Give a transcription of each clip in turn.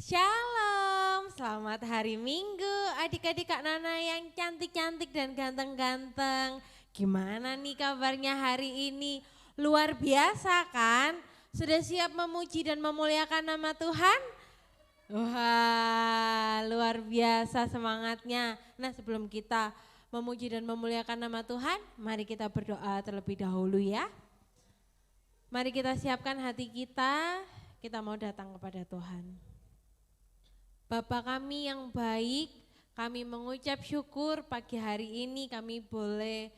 Shalom, selamat hari Minggu adik-adik Kak Nana yang cantik-cantik dan ganteng-ganteng. Gimana nih kabarnya hari ini? Luar biasa kan? Sudah siap memuji dan memuliakan nama Tuhan? Wah, luar biasa semangatnya. Nah, sebelum kita memuji dan memuliakan nama Tuhan, mari kita berdoa terlebih dahulu ya. Mari kita siapkan hati kita mau datang kepada Tuhan. Bapa kami yang baik, kami mengucap syukur pagi hari ini kami boleh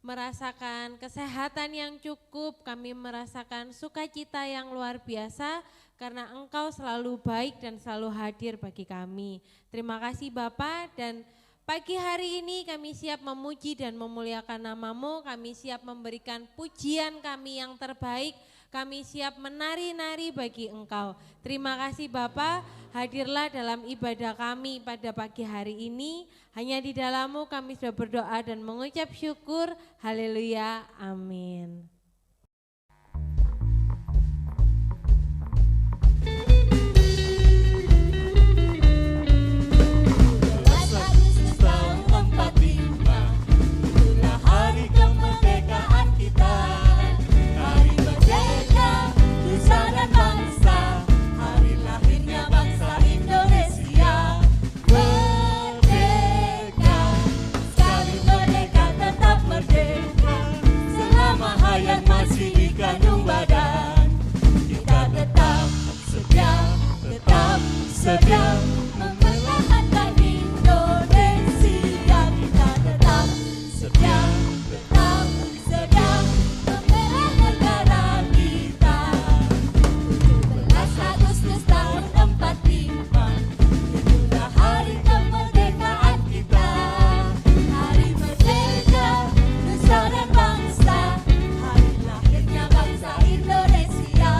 merasakan kesehatan yang cukup, kami merasakan sukacita yang luar biasa karena Engkau selalu baik dan selalu hadir bagi kami. Terima kasih Bapa, dan pagi hari ini kami siap memuji dan memuliakan nama-Mu, kami siap memberikan pujian kami yang terbaik, kami siap menari-nari bagi Engkau. Terima kasih Bapa, hadirlah dalam ibadah kami pada pagi hari ini. Hanya di dalam-Mu kami sudah berdoa dan mengucap syukur. Haleluya, amin. Sedang mempertahankan Indonesia, kita tetap sedang membela negara kita. 17 Agustus tahun 45, itulah hari kemerdekaan kita. Hari merdeka, nusa dan bangsa, hari lahirnya bangsa Indonesia.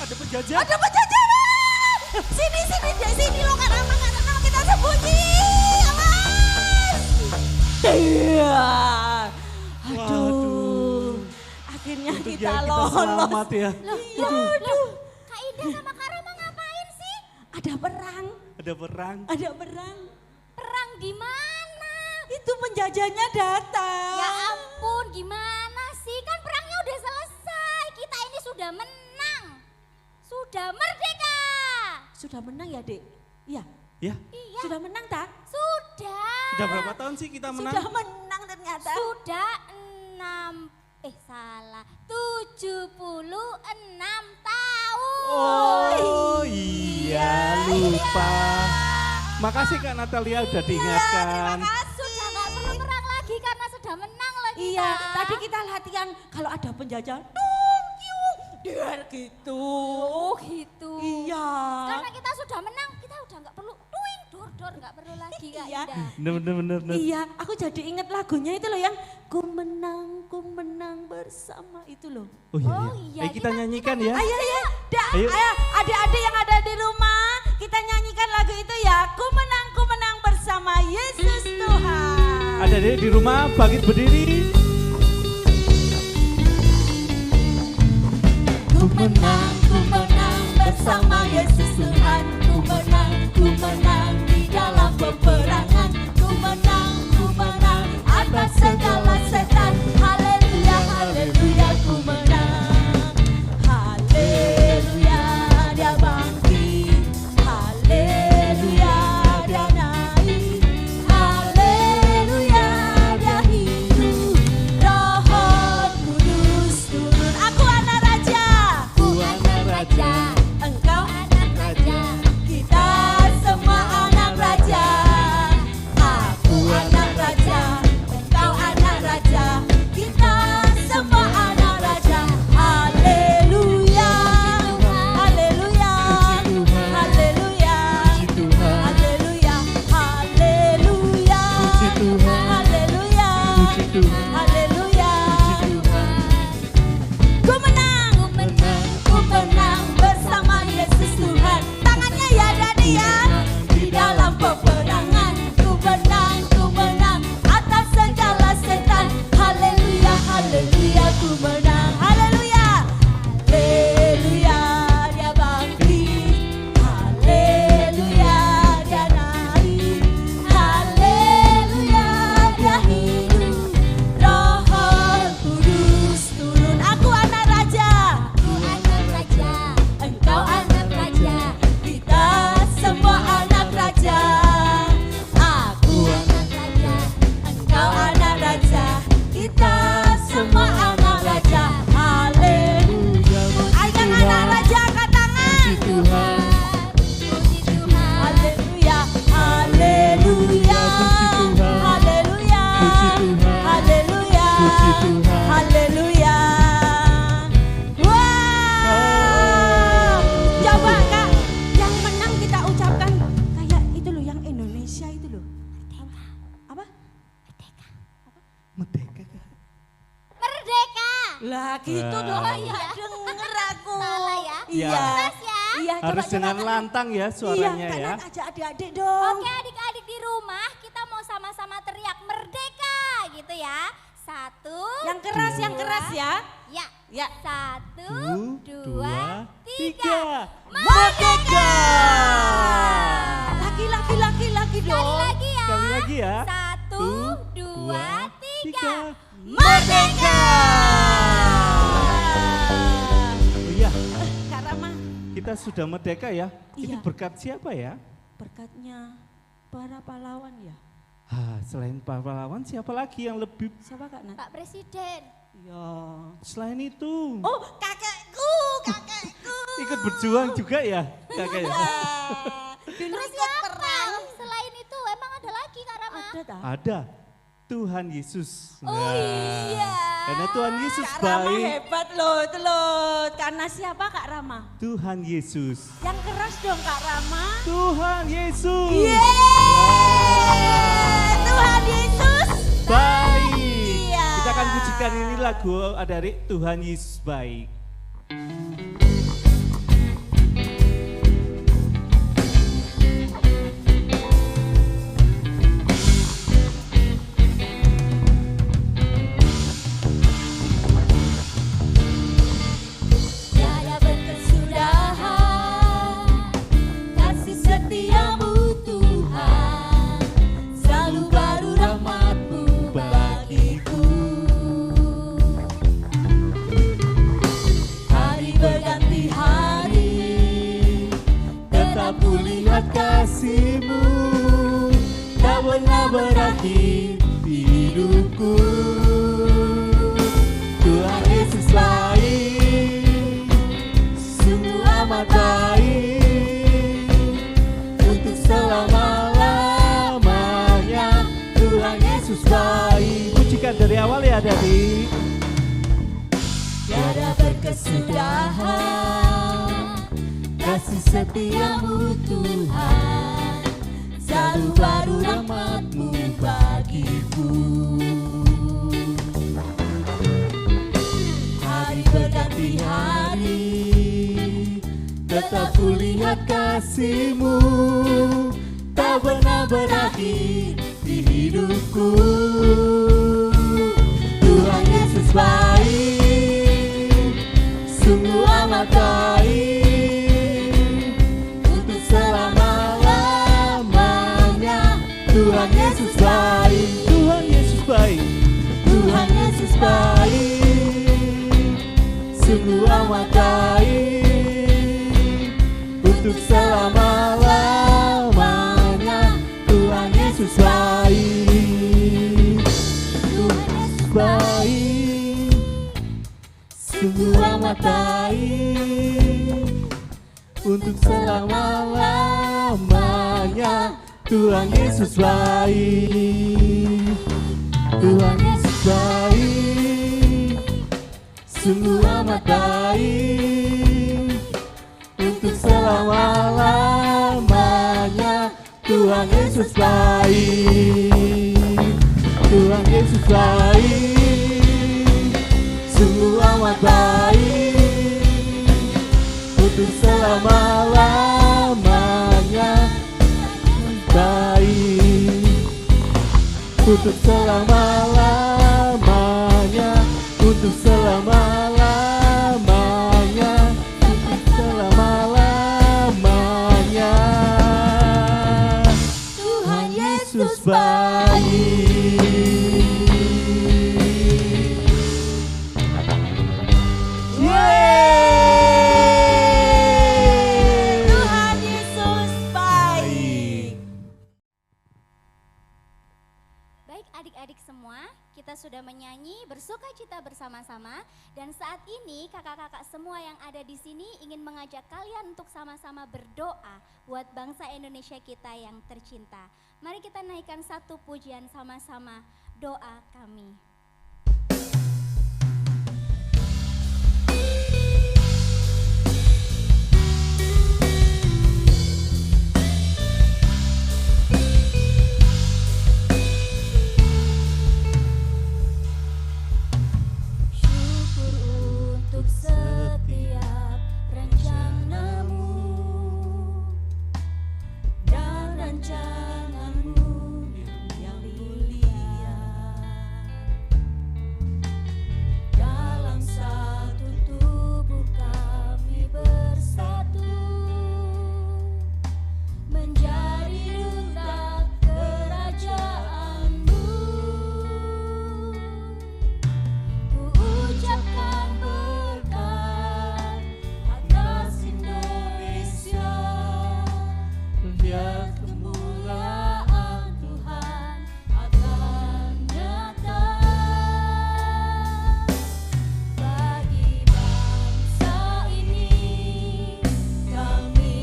Ada penjajahan. Sini lo Kak Rama kita sembunyi. Awas. Aduh. Akhirnya kita lolos. Selamat ya. Aduh. Kak Indah sama Kak Rama ngapain sih? Ada perang. Perang di mana? Itu penjajahnya datang. Ya ampun, gimana sih? Kan perangnya udah selesai. Kita ini sudah menang. Sudah merdeka. Sudah menang ya, Dek? Iya. Ya. Iya. Sudah menang tak? Sudah. Sudah berapa tahun sih kita menang? Sudah menang ternyata. Sudah 76 tahun. Oh iya, lupa. Makasih Kak Natalia udah diingatkan. Terima kasih. Sudah gak perlu perang lagi karena sudah menang lagi. Iya, tadi kita latihan kalau ada penjajah. Biar gitu. Oh gitu. Iya. Karena kita sudah menang, kita udah gak perlu duing dor gak perlu lagi Kak Iya. Indah. Bener. Iya, aku jadi ingat lagunya itu loh yang ku menang bersama itu loh. Oh iya. Oh iya, Kita nyanyikan ya. Ayo, Ayo. ayo adik-adik yang ada di rumah, kita nyanyikan lagu itu ya. Ku menang bersama Yesus Tuhan. Ada di rumah bangkit berdiri. Ku menang bersama Yesus Tuhan. Ku menang di dalam peperangan. Ku menang atas segala setan. Haleluya, haleluya, ku menang. Haleluya, dia bangkit. Haleluya, dia naik. Haleluya, dia hidup. Roh Kudus turun. Aku anak raja. Engkau anak raja. Kita semua anak raja. Aku anak raja. Engkau anak Tuhan. Haleluya. Puji Tuhan. Haleluya. Wow. Coba Kak, yang menang kita ucapkan kayak itu loh, yang Indonesia itu loh. Apa? Merdeka. Merdeka. Lah gitu Wah. dong, ya denger aku. Salah ya? Iya. Keras ya? Iya, Harus dengan lantang ya suaranya iya, ya. kanan aja adik-adik dong. Oke adik-adik di rumah kita mau sama-sama teriak merdeka gitu ya. 1, Yang keras ya. ya. Ya. 1, 2, 3. 3. Merdeka! Lagi Sekali dong. lagi ya. Sekali lagi ya. 1, 2, 3. Merdeka! Oh iya, Kak Rama, kita sudah merdeka ya. Ini Iya. berkat siapa ya? berkatnya para pahlawan ya. Selain para pahlawan siapa lagi yang lebih? Siapa Kak Nat? Pak Presiden. Ya. Selain itu, Oh, kakekku. ikut berjuang juga ya kakak ya? Dulu Terus ikut siapa? perang. Selain itu emang ada lagi Kak Rama? Ada tak? Ada Tuhan Yesus. Oh Nah, iya. Karena Tuhan Yesus Kak Rama baik. hebat loh itu loh. Karena siapa Kak Rama? Tuhan Yesus. Yang keras dong Kak Rama. Tuhan Yesus. Yeay, Tuhan Yesus. Baik. Iya. Kita akan pujikan ini lagu dari Tuhan Yesus baik. Tiada berkesudahan kasih setiamu Tuhan, selalu baru rahmat-Mu bagiku. Hari berganti hari, Tetap kulihat kasih-Mu, tak pernah berakhir di hidupku. Tuhan Yesus baik, sungguh amat baik, untuk selama-lamanya. Tuhan Yesus baik. Pujikan dari awal ya Daddy. tiada berkesudahan kasih setiamu Tuhan, selalu baru rahmat-Mu bagiku. Hari berganti hari, Tetap kulihat kasih-Mu, tak pernah berakhir di hidupku. Tuhan Yesus baik, sungguh amat baik, untuk selama-lamanya. Tuhan Yesus baik, Tuhan Yesus baik, Tuhan Yesus baik, sungguh amat baik, untuk selama-lamanya. Tuhan Yesus baik, Tuhan Yesus baik, sungguh amat baik, untuk selama-lamanya. Tuhan Yesus baik, Tuhan Yesus baik, sungguh amat baik, untuk selama-lamanya. Tuhan Yesus baik, Tuhan Yesus baik, sungguh amat baik, untuk selama-lamanya. Baik, untuk selama-lamanya, untuk selama-lamanya, untuk selama-lamanya. Tuhan Yesus baik. Yeay! Tuhan Yesus baik. Baik adik-adik semua, kita sudah menyanyi bersuka cita bersama-sama, dan saat ini kakak-kakak semua yang ada di sini ingin mengajak kalian untuk sama-sama berdoa buat bangsa Indonesia kita yang tercinta. Mari kita naikkan satu pujian sama-sama. doa kami. Syukur untuk setiap rencanamu dan rancanganmu yang mulia. Dalam satu tubuh kami bersatu, menjadi duta kerajaanmu. Ku ucapkan berkat atas Indonesia, biar kemuliaan Tuhan akan nyata. Bagi bangsa ini kami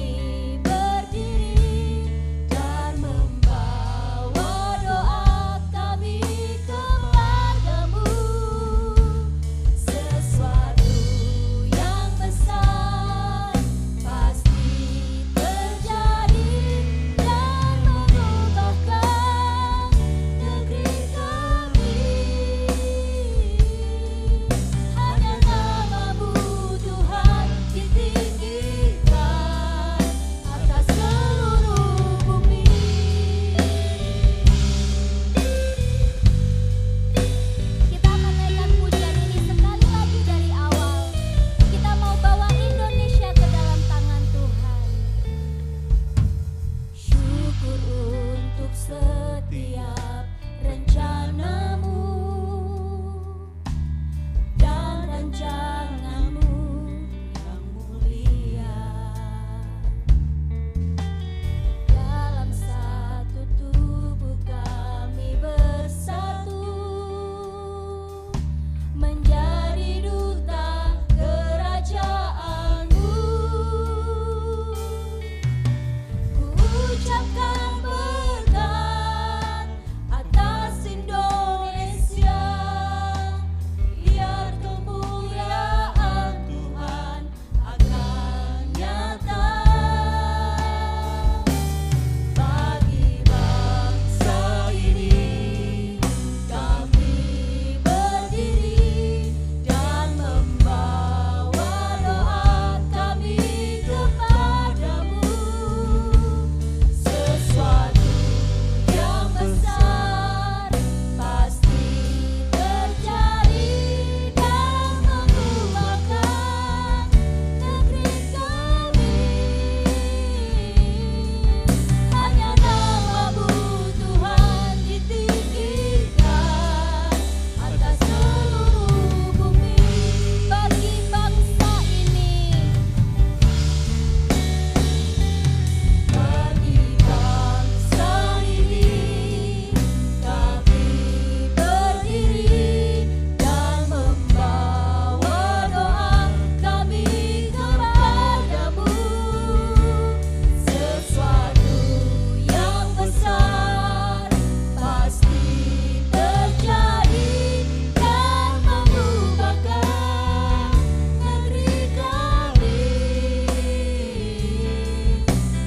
berdiri dan membawa doa kami kepadamu. Sesuatu yang besar pasti terjadi dan mengubahkan negeri kami. Hanya nama-Mu Tuhan ditinggikan atas seluruh bumi. Kita akan naikkan pujian ini sekali lagi dari awal. Kita mau bawa Indonesia ke dalam tangan Tuhan. Syukur untuk setiap rencanamu dan rancanganmu yang mulia. Dalam satu tubuh kami bersatu, menjadi duta kerajaanmu. Ku ucapkan berkat atas Indonesia, biar kemuliaan Tuhan akan nyata. Bagi bangsa ini kami berdiri dan membawa doa kami kepadamu. Sesuatu yang besar pasti terjadi dan mengubahkan negeri kami. Hanya nama-Mu Tuhan ditinggikan atas seluruh bumi. Bagi bangsa ini, Bagi bangsa ini kami berdiri dan membawa doa kami kepadamu. Sesuatu yang besar pasti terjadi dan mengubahkan negeri kami.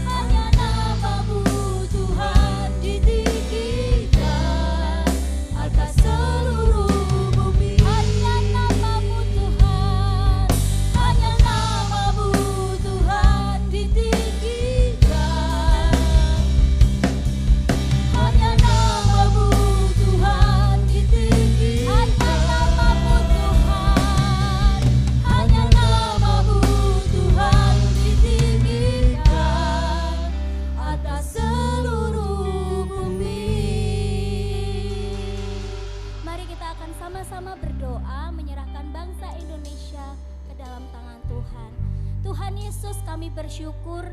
Hanya nama-Mu Tuhan ditinggikan atas seluruh bumi. hanya nama-Mu Tuhan. Hanya nama-Mu Tuhan ditinggikan. Hanya nama-Mu Tuhan ditinggikan. Hanya nama-Mu Tuhan. Hanya nama-Mu Tuhan ditinggikan atas seluruh bumi. Mari kita akan sama-sama berdoa menyerahkan bangsa Indonesia ke dalam tangan Tuhan. Tuhan Yesus, kami bersyukur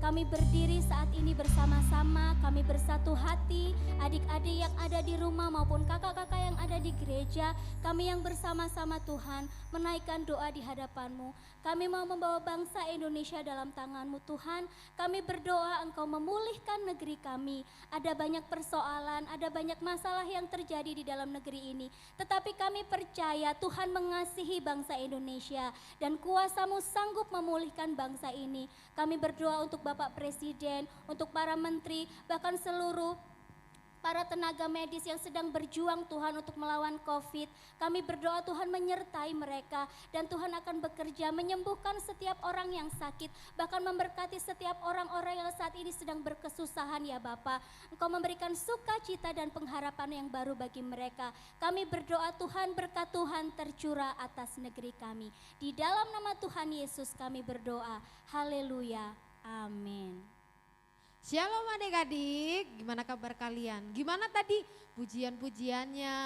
Kami berdiri saat ini bersama-sama, kami bersatu hati, adik-adik yang ada di rumah maupun kakak-kakak yang ada di gereja, kami yang bersama-sama Tuhan menaikkan doa di hadapan-Mu. Kami mau membawa bangsa Indonesia dalam tangan-Mu Tuhan. Kami berdoa Engkau memulihkan negeri kami. Ada banyak persoalan, ada banyak masalah yang terjadi di dalam negeri ini. Tetapi kami percaya Tuhan mengasihi bangsa Indonesia dan kuasa-Mu sanggup memulihkan bangsa ini. Kami berdoa untuk Bapak Presiden, untuk para menteri, bahkan seluruh para tenaga medis yang sedang berjuang Tuhan untuk melawan COVID. Kami berdoa Tuhan menyertai mereka dan Tuhan akan bekerja menyembuhkan setiap orang yang sakit, bahkan memberkati setiap orang-orang yang saat ini sedang berkesusahan ya Bapa. Engkau memberikan sukacita dan pengharapan yang baru bagi mereka. Kami berdoa Tuhan, berkat Tuhan tercurah atas negeri kami. Di dalam nama Tuhan Yesus kami berdoa. Haleluya. Amin. Shalom adik-adik, gimana kabar kalian? Gimana tadi pujian-pujiannya,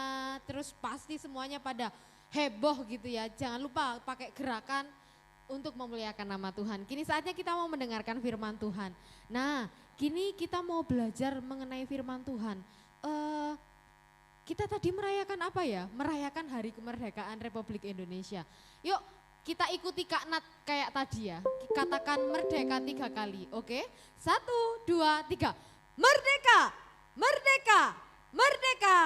terus pasti semuanya pada heboh gitu ya. Jangan lupa pakai gerakan untuk memuliakan nama Tuhan. Kini saatnya kita mau mendengarkan firman Tuhan. Nah, kini kita mau belajar mengenai firman Tuhan. Kita tadi merayakan apa ya? Merayakan Hari Kemerdekaan Republik Indonesia. Yuk, kita ikuti Kak Nat kayak tadi ya. Katakan merdeka 3 kali, oke? 1, 2, 3. Merdeka, merdeka, merdeka.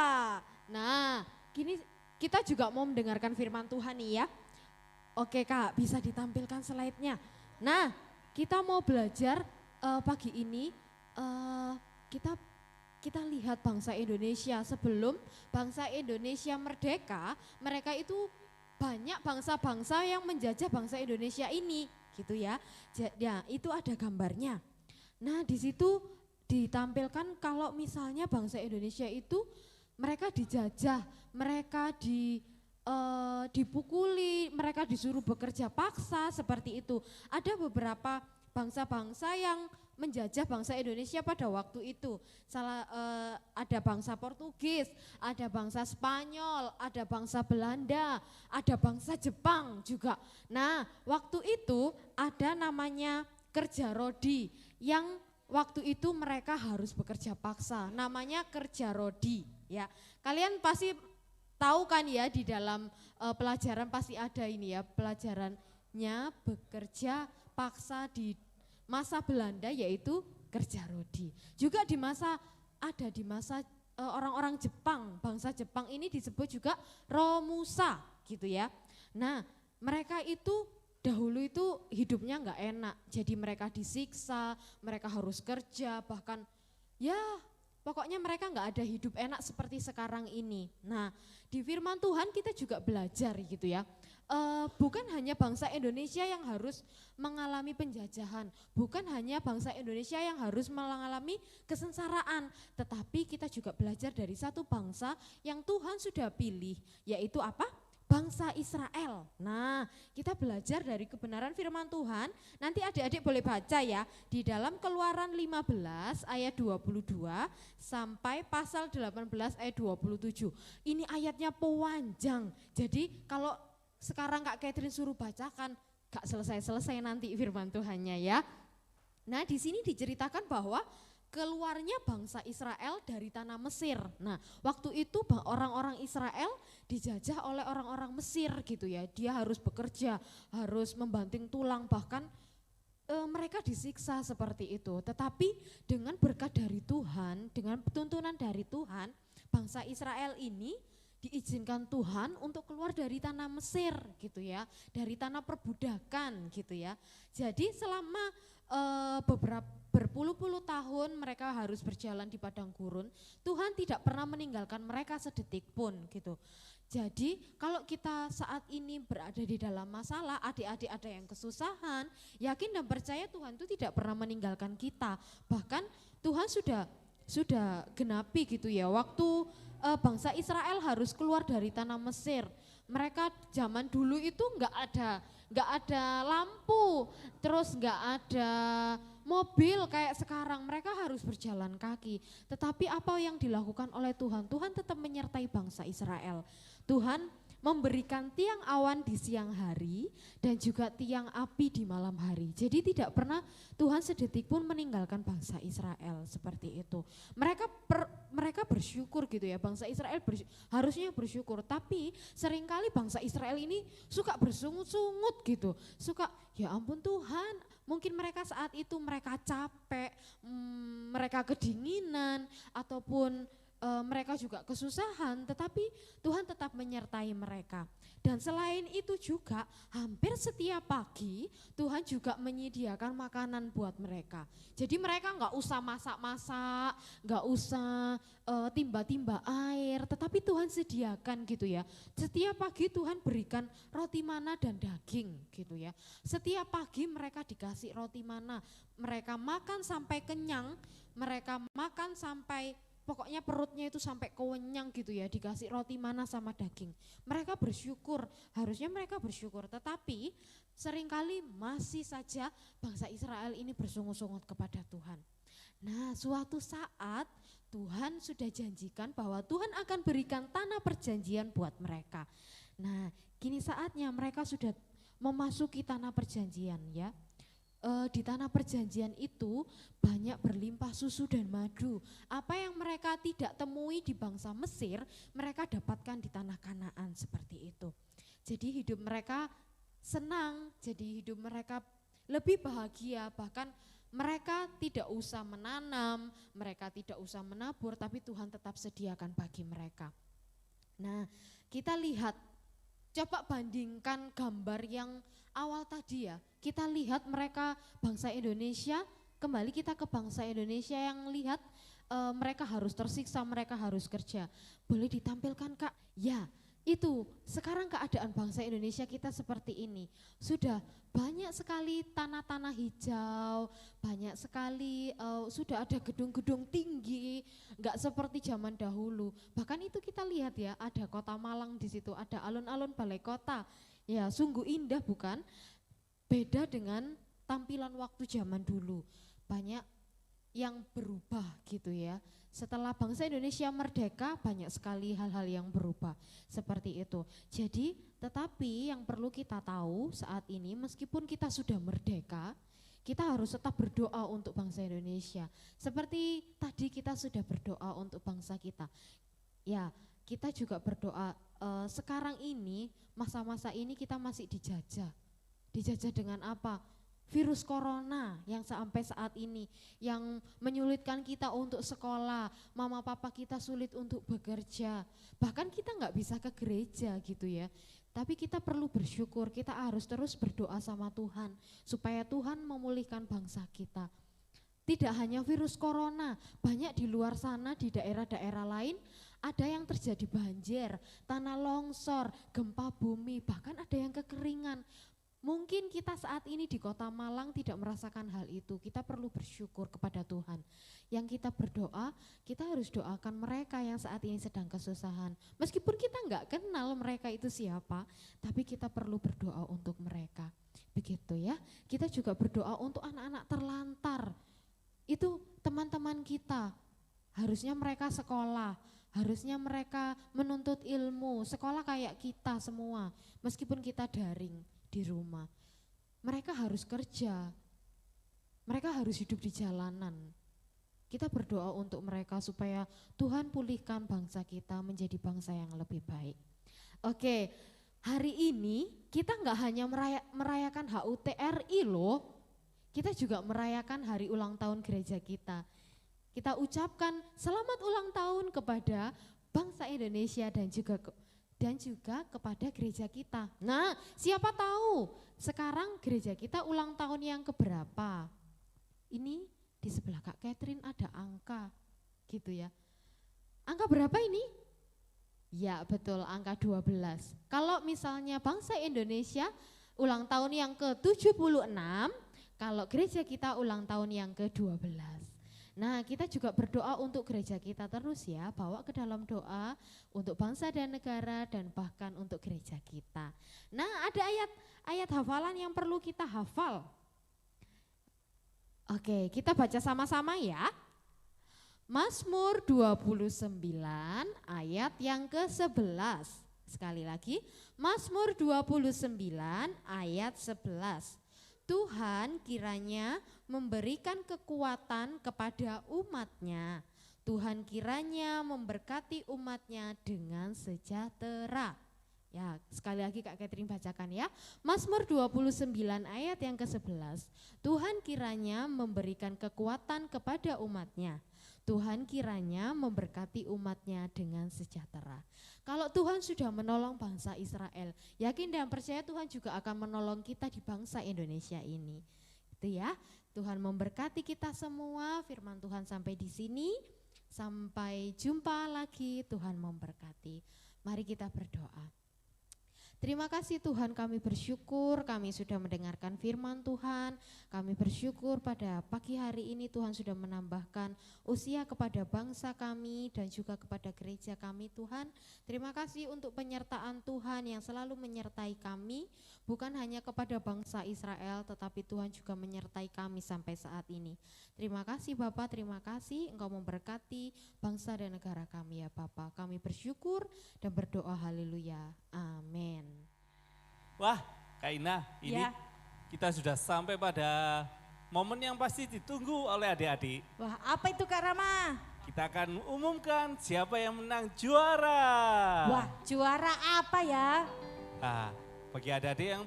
Nah, kini kita juga mau mendengarkan firman Tuhan nih ya. Oke Kak, bisa ditampilkan slide-nya. Nah, kita mau belajar pagi ini, kita lihat bangsa Indonesia. Sebelum bangsa Indonesia merdeka, mereka itu banyak bangsa-bangsa yang menjajah bangsa Indonesia ini gitu ya. Ya, itu ada gambarnya. Nah, di situ ditampilkan kalau misalnya bangsa Indonesia itu mereka dijajah, mereka dipukuli, mereka disuruh bekerja paksa seperti itu. Ada beberapa bangsa-bangsa yang menjajah bangsa Indonesia pada waktu itu. Ada bangsa Portugis, ada bangsa Spanyol, ada bangsa Belanda, ada bangsa Jepang juga. Nah, waktu itu ada namanya kerja rodi yang waktu itu mereka harus bekerja paksa. Namanya kerja rodi ya. Kalian pasti tahu kan ya, di dalam pelajaran pasti ada ini ya, pelajarannya bekerja paksa di masa Belanda yaitu kerja rodi. Juga di masa orang-orang Jepang, bangsa Jepang ini disebut juga Romusa gitu ya. Nah, mereka itu dahulu itu hidupnya enggak enak. Jadi mereka disiksa, mereka harus kerja, bahkan ya pokoknya mereka enggak ada hidup enak seperti sekarang ini. Nah, di firman Tuhan kita juga belajar gitu ya. Bukan hanya bangsa Indonesia yang harus mengalami penjajahan, bukan hanya bangsa Indonesia yang harus mengalami kesengsaraan, tetapi kita juga belajar dari satu bangsa yang Tuhan sudah pilih, yaitu apa? Bangsa Israel. Nah, kita belajar dari kebenaran firman Tuhan. Nanti adik-adik boleh baca ya, di dalam Keluaran 15 ayat 22 sampai pasal 18 ayat 27. Ini ayatnya panjang. Jadi kalau sekarang Kak Catherine suruh bacakan, gak selesai-selesai nanti firman Tuhannya ya. Nah, di sini diceritakan bahwa keluarnya bangsa Israel dari tanah Mesir. Nah, waktu itu orang-orang Israel dijajah oleh orang-orang Mesir gitu ya. Dia harus bekerja, harus membanting tulang, bahkan mereka disiksa seperti itu. Tetapi dengan berkat dari Tuhan, dengan tuntunan dari Tuhan, bangsa Israel ini diizinkan Tuhan untuk keluar dari tanah Mesir gitu ya, dari tanah perbudakan gitu ya. Jadi selama berpuluh-puluh tahun mereka harus berjalan di padang gurun, Tuhan tidak pernah meninggalkan mereka sedetik pun gitu. Jadi kalau kita saat ini berada di dalam masalah, adik-adik ada yang kesusahan, yakin dan percaya Tuhan itu tidak pernah meninggalkan kita. Bahkan Tuhan sudah genapi gitu ya, waktu bangsa Israel harus keluar dari tanah Mesir. Mereka zaman dulu itu nggak ada lampu, terus nggak ada mobil kayak sekarang. Mereka harus berjalan kaki. Tetapi apa yang dilakukan oleh Tuhan? Tuhan tetap menyertai bangsa Israel. Tuhan memberikan tiang awan di siang hari dan juga tiang api di malam hari. Jadi tidak pernah Tuhan sedetik pun meninggalkan bangsa Israel seperti itu. Mereka bersyukur gitu ya, bangsa Israel harusnya bersyukur, tapi seringkali bangsa Israel ini suka bersungut-sungut gitu, suka ya ampun Tuhan, mungkin mereka saat itu mereka capek, mereka kedinginan ataupun mereka juga kesusahan, tetapi Tuhan tetap menyertai mereka. Dan selain itu juga hampir setiap pagi Tuhan juga menyediakan makanan buat mereka. Jadi mereka nggak usah masak-masak, nggak usah timba-timba air, tetapi Tuhan sediakan gitu ya. Setiap pagi Tuhan berikan roti mana dan daging gitu ya. Setiap pagi mereka dikasih roti mana, mereka makan sampai kenyang, mereka makan sampai pokoknya perutnya itu sampai kewenyang gitu ya, dikasih roti mana sama daging. Mereka bersyukur, harusnya mereka bersyukur, tetapi seringkali masih saja bangsa Israel ini bersungut-sungut kepada Tuhan. Nah, suatu saat Tuhan sudah janjikan bahwa Tuhan akan berikan tanah perjanjian buat mereka. Nah, kini saatnya mereka sudah memasuki tanah perjanjian ya. Di tanah perjanjian itu banyak berlimpah susu dan madu. Apa yang mereka tidak temui di bangsa Mesir, mereka dapatkan di tanah Kanaan seperti itu. Jadi hidup mereka senang, jadi hidup mereka lebih bahagia, bahkan mereka tidak usah menanam, mereka tidak usah menabur, tapi Tuhan tetap sediakan bagi mereka. Nah, kita lihat, coba bandingkan gambar yang awal tadi ya, kita lihat mereka bangsa Indonesia, kembali kita ke bangsa Indonesia yang lihat mereka harus tersiksa, mereka harus kerja. Boleh ditampilkan Kak? Ya, itu sekarang keadaan bangsa Indonesia kita seperti ini. Sudah banyak sekali tanah-tanah hijau, banyak sekali sudah ada gedung-gedung tinggi, enggak seperti zaman dahulu. Bahkan itu kita lihat ya, ada Kota Malang di situ, ada alun-alun balai kota. Ya, sungguh indah bukan? Beda dengan tampilan waktu zaman dulu. Banyak yang berubah gitu ya. Setelah bangsa Indonesia merdeka, banyak sekali hal-hal yang berubah seperti itu. Jadi tetapi yang perlu kita tahu saat ini, meskipun kita sudah merdeka, kita harus tetap berdoa untuk bangsa Indonesia. Seperti tadi kita sudah berdoa untuk bangsa kita. Ya, kita juga berdoa sekarang ini, masa-masa ini kita masih dijajah. Dijajah dengan apa? Virus corona yang sampai saat ini yang menyulitkan kita untuk sekolah, mama papa kita sulit untuk bekerja, bahkan kita nggak bisa ke gereja gitu ya. Tapi kita perlu bersyukur, kita harus terus berdoa sama Tuhan supaya Tuhan memulihkan bangsa kita. Tidak hanya virus corona, banyak di luar sana di daerah-daerah lain ada yang terjadi banjir, tanah longsor, gempa bumi, bahkan ada yang kekeringan. Mungkin kita saat ini di Kota Malang tidak merasakan hal itu, kita perlu bersyukur kepada Tuhan. Yang kita berdoa, kita harus doakan mereka yang saat ini sedang kesusahan. Meskipun kita enggak kenal mereka itu siapa, tapi kita perlu berdoa untuk mereka. Begitu ya, kita juga berdoa untuk anak-anak terlantar. Itu teman-teman kita, harusnya mereka sekolah, harusnya mereka menuntut ilmu, sekolah kayak kita semua, meskipun kita daring di rumah. Mereka harus kerja, mereka harus hidup di jalanan. Kita berdoa untuk mereka supaya Tuhan pulihkan bangsa kita menjadi bangsa yang lebih baik. Oke, hari ini kita enggak hanya merayakan HUT RI loh, kita juga merayakan hari ulang tahun gereja kita. Kita ucapkan selamat ulang tahun kepada bangsa Indonesia dan juga kepada gereja kita. Nah, siapa tahu sekarang gereja kita ulang tahun yang keberapa? Ini di sebelah Kak Catherine ada angka gitu ya. Angka berapa ini? Ya betul, angka 12. Kalau misalnya bangsa Indonesia ulang tahun yang ke-76, kalau gereja kita ulang tahun yang ke-12. Nah, kita juga berdoa untuk gereja kita terus ya, bawa ke dalam doa untuk bangsa dan negara dan bahkan untuk gereja kita. Nah, ada ayat hafalan yang perlu kita hafal. Oke, kita baca sama-sama ya. Mazmur 29 ayat yang ke-11. Sekali lagi, Mazmur 29 ayat 11. Tuhan kiranya memberikan kekuatan kepada umatnya. Tuhan kiranya memberkati umatnya dengan sejahtera. Ya, sekali lagi Kak Catherine bacakan ya. Mazmur 29 ayat yang ke-11. Tuhan kiranya memberikan kekuatan kepada umatnya. Tuhan kiranya memberkati umatnya dengan sejahtera. Kalau Tuhan sudah menolong bangsa Israel, yakin dan percaya Tuhan juga akan menolong kita di bangsa Indonesia ini. Itu ya. Tuhan memberkati kita semua. Firman Tuhan sampai di sini. Sampai jumpa lagi. Tuhan memberkati. Mari kita berdoa. Terima kasih Tuhan, kami bersyukur kami sudah mendengarkan firman Tuhan. Kami bersyukur pada pagi hari ini Tuhan sudah menambahkan usia kepada bangsa kami dan juga kepada gereja kami Tuhan. Terima kasih untuk penyertaan Tuhan yang selalu menyertai kami. Bukan hanya kepada bangsa Israel tetapi Tuhan juga menyertai kami sampai saat ini. Terima kasih Bapak, terima kasih Engkau memberkati bangsa dan negara kami ya Bapak. Kami bersyukur dan berdoa haleluya. Amin. Wah, Kak Ina, ini Ya. kita sudah sampai pada momen yang pasti ditunggu oleh adik-adik. Wah, apa itu Kak Rama? Kita akan umumkan siapa yang menang juara. Wah, juara apa ya? Nah, bagi adik-adik yang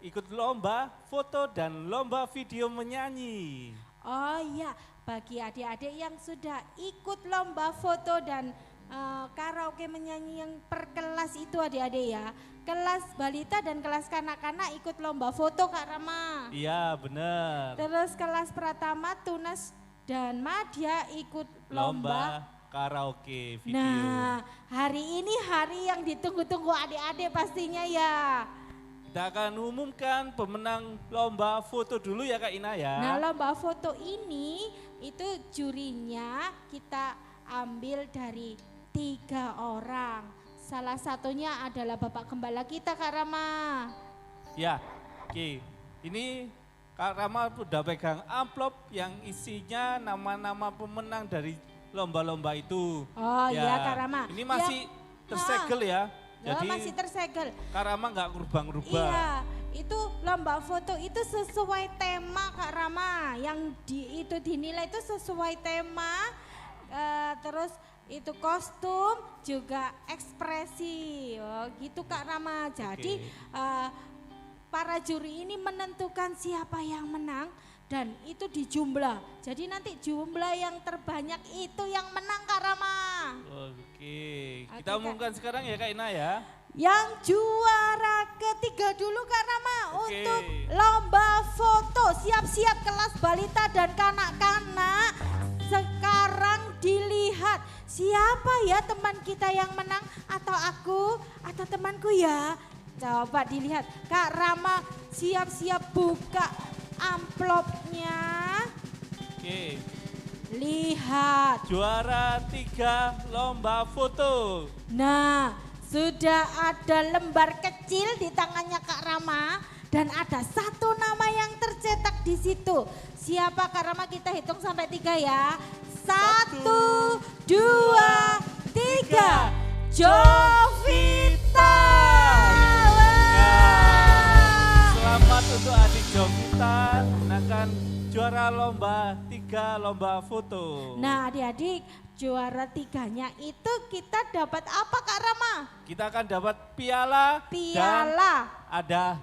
ikut lomba foto dan lomba video menyanyi. Oh iya, bagi adik-adik yang sudah ikut lomba foto dan karaoke menyanyi yang per kelas itu adik-adik ya. Kelas balita dan kelas kanak-kanak ikut lomba foto Kak Rama. Iya, benar. Terus kelas Pratama, Tunas dan Madya ikut Lomba karaoke video. Nah, hari ini hari yang ditunggu-tunggu adik-adik pastinya ya. Kita akan umumkan pemenang lomba foto dulu ya Kak Ina ya. Nah, lomba foto ini itu jurinya kita ambil dari 3 orang. Salah satunya adalah Bapak Gembala kita Kak Rama. Ya, oke. Ini Kak Rama udah pegang amplop yang isinya nama-nama pemenang dari lomba-lomba itu. Oh iya Kak Rama. Ini masih tersegel ya. Jadi masih tersegel. Kak Rama nggak rubah-rubah. Iya, itu lomba foto itu sesuai tema Kak Rama. Yang itu dinilai itu sesuai tema, terus itu kostum juga ekspresi. Oh, gitu Kak Rama. Jadi para juri ini menentukan siapa yang menang dan itu dijumlah. Jadi nanti jumlah yang terbanyak itu yang menang Kak Rama. Oke, kita Kak. umumkan sekarang ya Kak Ina ya. Yang juara ketiga dulu Kak Rama Oke. untuk lomba foto. Siap-siap kelas balita dan kanak-kanak. Sekarang dilihat siapa ya teman kita yang menang, atau aku atau temanku ya. Coba dilihat Kak Rama, siap-siap buka amplopnya. Oke, Lihat. juara 3 lomba foto. Nah, sudah ada lembar kecil di tangannya Kak Rama dan ada 1 nama yang tercetak di situ. Siapa Kak Rama? Kita hitung sampai 3 ya. 1, 2, 3. Jovita. Selamat untuk adik Jovita menangkan juara lomba 3 lomba foto. Nah, adik-adik, juara 3-nya itu kita dapat apa Kak Rama? Kita akan dapat piala, dan Piala. ada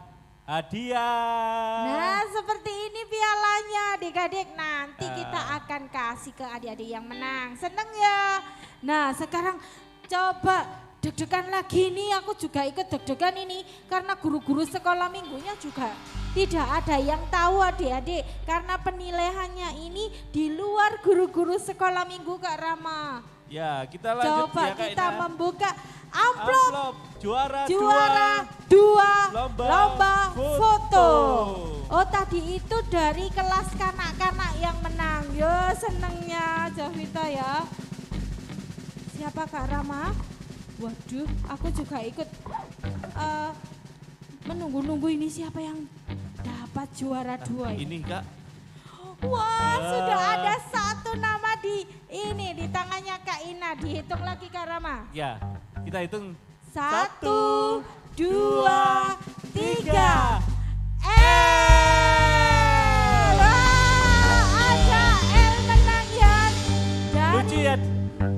hadiah. Nah, seperti ini pialanya adik-adik. Nanti kita akan kasih ke adik-adik yang menang. Seneng ya? Nah, sekarang coba deg-degan lagi nih. Aku juga ikut deg-degan ini. Karena guru-guru sekolah minggunya juga tidak ada yang tahu adik-adik. Karena penilaiannya ini di luar guru-guru sekolah minggu Kak Rama. Ya, kita lanjut Coba ya Kak kita Ina. membuka amplop. juara Juara 2 lomba foto. Oh, tadi itu dari kelas kanak-kanak yang menang. Yo, senengnya Jovita ya. Siapa Kak Rama? Waduh, aku juga ikut menunggu-nunggu ini siapa yang dapat juara 2 ini. Ini Kak, Wah, sudah ada 1 nama di tangannya Kak Ina. Dihitung lagi Kak Rama. ya kita hitung 1, 2, 3. Wah, ada L menang ya. Lucu ya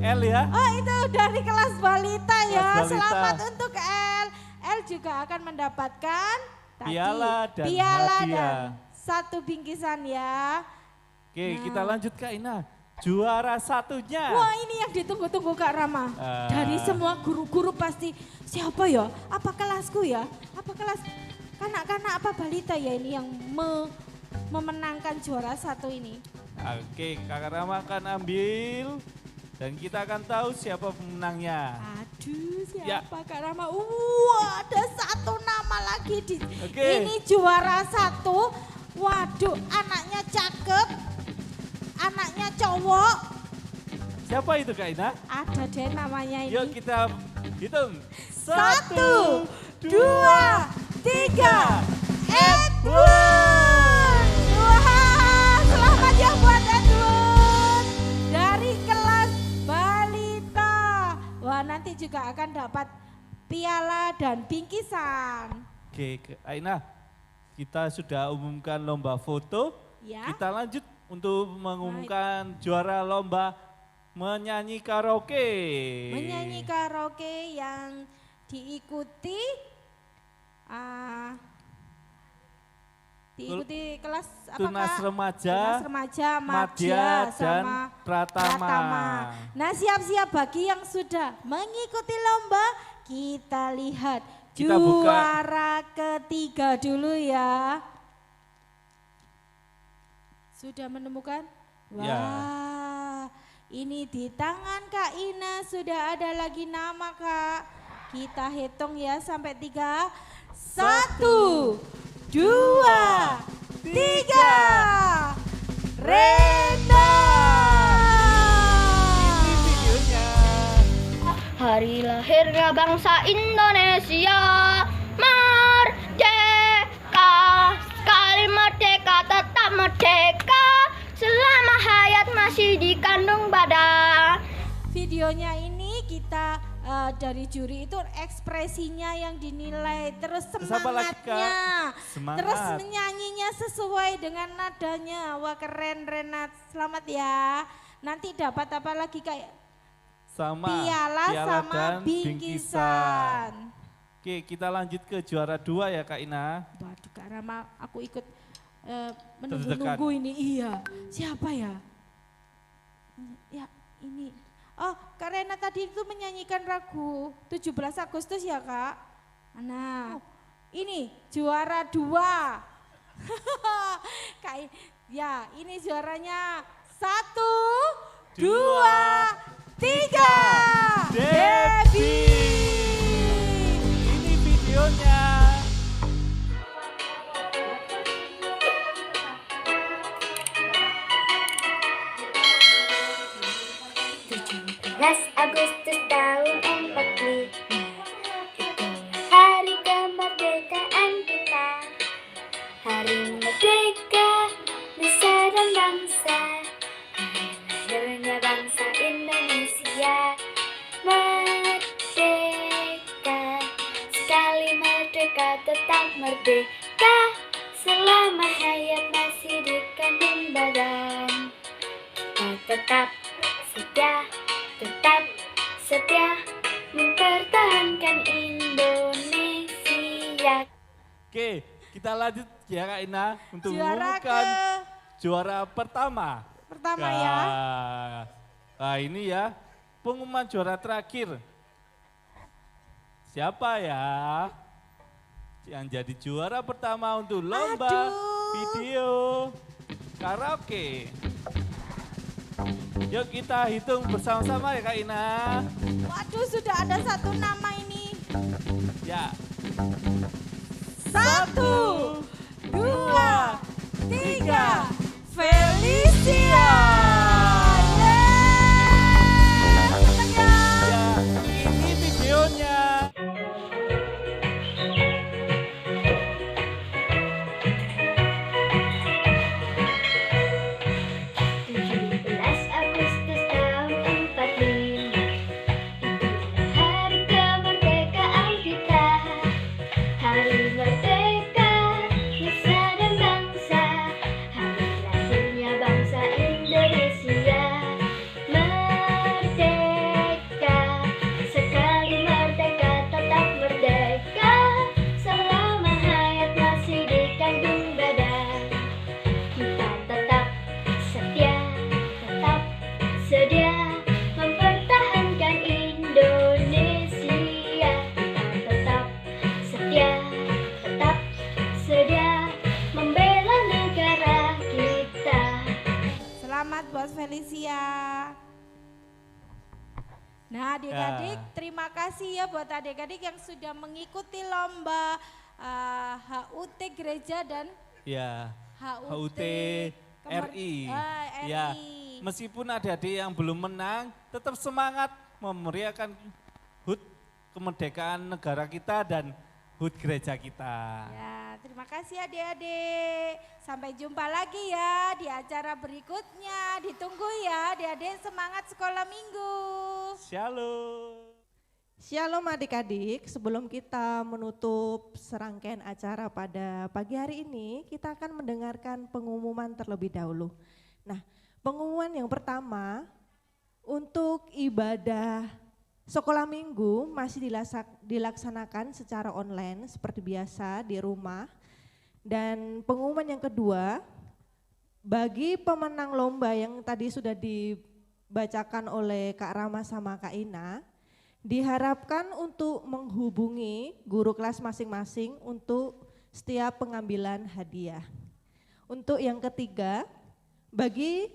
L ya. Oh itu dari kelas balita ya. Kelas balita. Selamat untuk L. L juga akan mendapatkan tadi, Piala dan piala hadiah. dan 1 bingkisan ya. Oke, kita lanjut Kak Ina. Juara satunya. Wah ini yang ditunggu-tunggu Kak Rama. Dari semua guru-guru pasti siapa ya? Apa kelasku ya? Apa kelas kanak-kanak apa balita ya ini yang memenangkan juara 1 ini? Oke, Kak Rama akan ambil dan kita akan tahu siapa pemenangnya. Aduh Ya. siapa Kak Rama? Wah ada 1 nama lagi di Oke. ini juara 1. Waduh anaknya cakep, anaknya cowok. Siapa itu Kak Ina? Ada deh namanya ini. Yuk kita hitung. 1, 2, 3. Edward. Wah, selamat ya buat Edward dari kelas balita. Wah, nanti juga akan dapat piala dan bingkisan. Oke, Kak Ina, kita sudah umumkan lomba foto. Ya. Kita lanjut untuk mengumumkan juara lomba menyanyi karaoke. Menyanyi karaoke yang diikuti kelas apa Tunas Kak? Remaja, Tunas Remaja, Madya, Madya dan sama Pratama. Nah siap-siap bagi yang sudah mengikuti lomba, kita lihat Kita buka. juara ketiga dulu ya. Sudah menemukan? Wah, Ya. ini di tangan Kak Ina sudah ada lagi nama Kak. Kita hitung ya sampai 3. 1, 2, 3. Rena. Ini videonya. Hari lahirnya bangsa Indonesia merdeka, sekali merdeka tetap merdeka, selama hayat masih dikandung badan. Videonya ini kita dari juri itu ekspresinya yang dinilai, terus Apa lagi, Kak? semangatnya, Semangat. terus menyanyinya sesuai dengan nadanya. Wah keren Renat, selamat ya. Nanti dapat apa lagi kayak Sama piala sama dan bingkisan. Oke, kita lanjut ke juara 2 ya Kak Ina. Waduh Kak Rama, aku ikut Terdekat. menunggu-nunggu ini. Iya, siapa ya? Ya ini. Oh, Kak Rena tadi itu menyanyikan lagu 17 Agustus ya Kak? Nah, ini juara 2. Kak, ya ini juaranya 1, 2, 3. Debbie. Ini videonya. Agustus tahun 45, itulah hari kemerdekaan kita. Hari merdeka, nusa dan bangsa, hari lahirnya bangsa Indonesia. Merdeka, sekali merdeka tetap merdeka, selama hayat masih dikandung badan. Kita tetap setia mempertahankan Indonesia. Oke, kita lanjut ya Kak Ina untuk Juara mengumumkan juara pertama. ya. Nah ini ya pengumuman juara terakhir. Siapa ya yang jadi juara pertama untuk lomba Aduh. video karaoke? Yuk kita hitung bersama-sama ya Kak Ina. Waduh, sudah ada 1 nama ini. Ya. 1, 2, 3. Felicia. Yeay, senang ya. Ya, ini videonya. 17 Agustus tahun 45, itulah hari kemerdekaan adik-adik, terima kasih ya buat adik-adik yang sudah mengikuti lomba HUT gereja dan Ya, HUT RI. RI. Ya, meskipun adik-adik yang belum menang, tetap semangat memeriahkan HUT kemerdekaan negara kita dan HUT gereja kita. Ya, terima kasih adik-adik. Sampai jumpa lagi ya di acara berikutnya. Ditunggu ya adik-adik, semangat sekolah minggu. Shalom. Shalom adik-adik, sebelum kita menutup serangkaian acara pada pagi hari ini, kita akan mendengarkan pengumuman terlebih dahulu. Nah, pengumuman yang pertama, untuk ibadah sekolah minggu masih dilaksanakan secara online seperti biasa di rumah. Dan pengumuman yang kedua, bagi pemenang lomba yang tadi sudah dibacakan oleh Kak Rama sama Kak Ina, diharapkan untuk menghubungi guru kelas masing-masing untuk setiap pengambilan hadiah. Untuk yang ketiga, bagi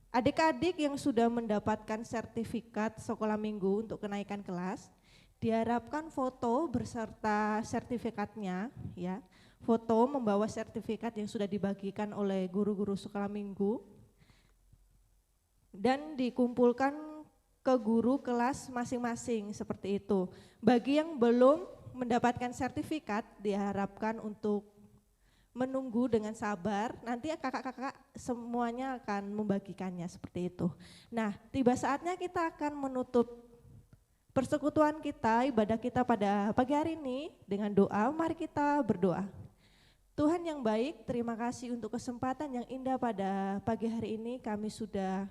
adik-adik yang sudah mendapatkan sertifikat sekolah minggu untuk kenaikan kelas, diharapkan foto beserta sertifikatnya, ya, foto membawa sertifikat yang sudah dibagikan oleh guru-guru sekolah minggu dan dikumpulkan ke guru kelas masing-masing seperti itu. Bagi yang belum mendapatkan sertifikat diharapkan untuk menunggu dengan sabar, nanti kakak-kakak semuanya akan membagikannya seperti itu. Nah, tiba saatnya kita akan menutup persekutuan kita, ibadah kita pada pagi hari ini dengan doa. Mari kita berdoa. Tuhan yang baik, terima kasih untuk kesempatan yang indah pada pagi hari ini. Kami sudah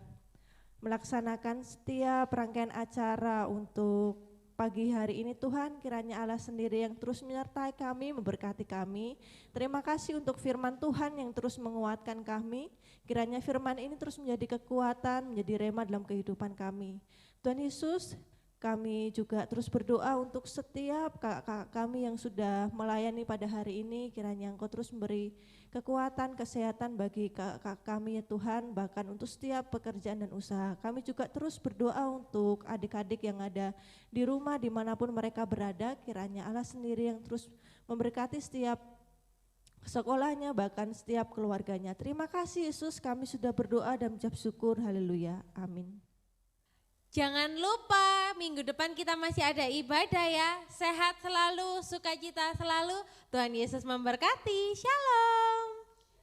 melaksanakan setiap rangkaian acara untuk pagi hari ini. Tuhan, kiranya Allah sendiri yang terus menyertai kami, memberkati kami. Terima kasih untuk firman Tuhan yang terus menguatkan kami. Kiranya firman ini terus menjadi kekuatan, menjadi rema dalam kehidupan kami. Tuhan Yesus, kami juga terus berdoa untuk setiap kakak kami yang sudah melayani pada hari ini. Kiranya Engkau terus memberi kekuatan, kesehatan bagi kakak kami ya Tuhan, bahkan untuk setiap pekerjaan dan usaha. Kami juga terus berdoa untuk adik-adik yang ada di rumah dimanapun mereka berada. Kiranya Allah sendiri yang terus memberkati setiap sekolahnya, bahkan setiap keluarganya. Terima kasih Yesus, kami sudah berdoa dan mengucap syukur. Haleluya, amin. Jangan lupa minggu depan kita masih ada ibadah ya. Sehat selalu, sukacita selalu. Tuhan Yesus memberkati. Shalom.